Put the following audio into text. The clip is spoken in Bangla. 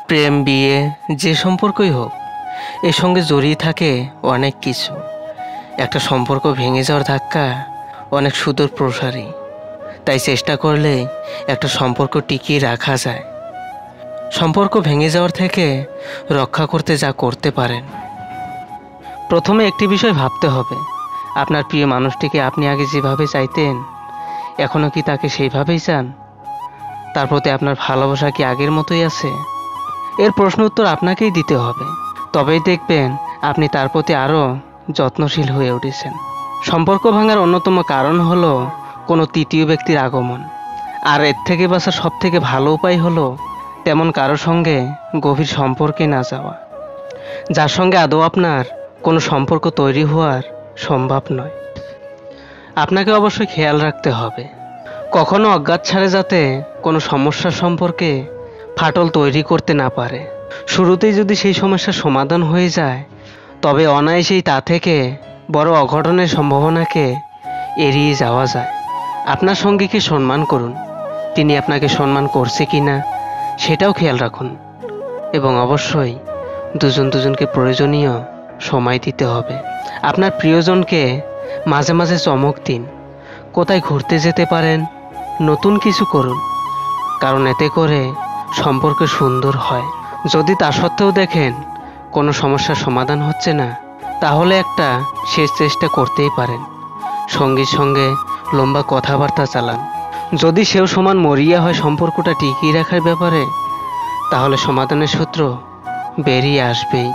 প্রেম, বিয়ে, যে সম্পর্কই হোক, এর সঙ্গে জড়িয়ে থাকে অনেক কিছু। একটা সম্পর্ক ভেঙে যাওয়ার ধাক্কা অনেক সুদূর প্রসারী। তাই চেষ্টা করলে একটা সম্পর্ক টিকিয়ে রাখা যায়। সম্পর্ক ভেঙে যাওয়ার থেকে রক্ষা করতে যা করতে পারেন। প্রথমে একটি বিষয় ভাবতে হবে, আপনার প্রিয় মানুষটিকে আপনি আগে যেভাবে চাইতেন, এখনও কি তাকে সেইভাবেই চান? তার প্রতি আপনার ভালোবাসা কি আগের মতোই আছে? এর প্রশ্ন উত্তর আপনাকেই দিতে হবে। তবেই দেখবেন আপনি তার প্রতি আরও যত্নশীল হয়ে উঠেছেন। সম্পর্ক ভাঙার অন্যতম কারণ হলো কোনো তৃতীয় ব্যক্তির আগমন। আর এর থেকে বাঁচার সব থেকে ভালো উপায় হলো তেমন কারো সঙ্গে গভীর সম্পর্কে না যাওয়া, যার সঙ্গে আদৌ আপনার কোনো সম্পর্ক তৈরি হওয়ার সম্ভব নয়। আপনাকে অবশ্যই খেয়াল রাখতে হবে, কখনো অজ্ঞাত ছাড়ে যাতে কোনো সমস্যার সম্পর্কে ফাটল তৈরি করতে না পারে। শুরুতেই যদি সেই সমস্যার সমাধান হয়ে যায়, তবে অনায়াসেই তা থেকে বড় অঘটনের সম্ভাবনাকে এড়িয়ে যাওয়া যায়। আপনার সঙ্গীকে সম্মান করুন, তিনি আপনাকে সম্মান করছে কি না সেটাও খেয়াল রাখুন। এবং অবশ্যই দুজনকে প্রয়োজনীয় সময় দিতে হবে। আপনার প্রিয়জনকে মাঝে মাঝে চমক দিন। কোথায় ঘুরতে যেতে পারেন, নতুন কিছু করুন, কারণ এতে করে সম্পর্ক সুন্দর হয়। যদি তা সত্ত্বেও দেখেন কোনো সমস্যার সমাধান হচ্ছে না, তাহলে একটা শেষ চেষ্টা করতেই পারেন। সঙ্গীর সঙ্গে লম্বা কথাবার্তা চালান। যদি সেও সমান মরিয়া হয় সম্পর্কটা টিকিয়ে রাখার ব্যাপারে, তাহলে সমাধানের সূত্র বেরিয়ে আসবেই।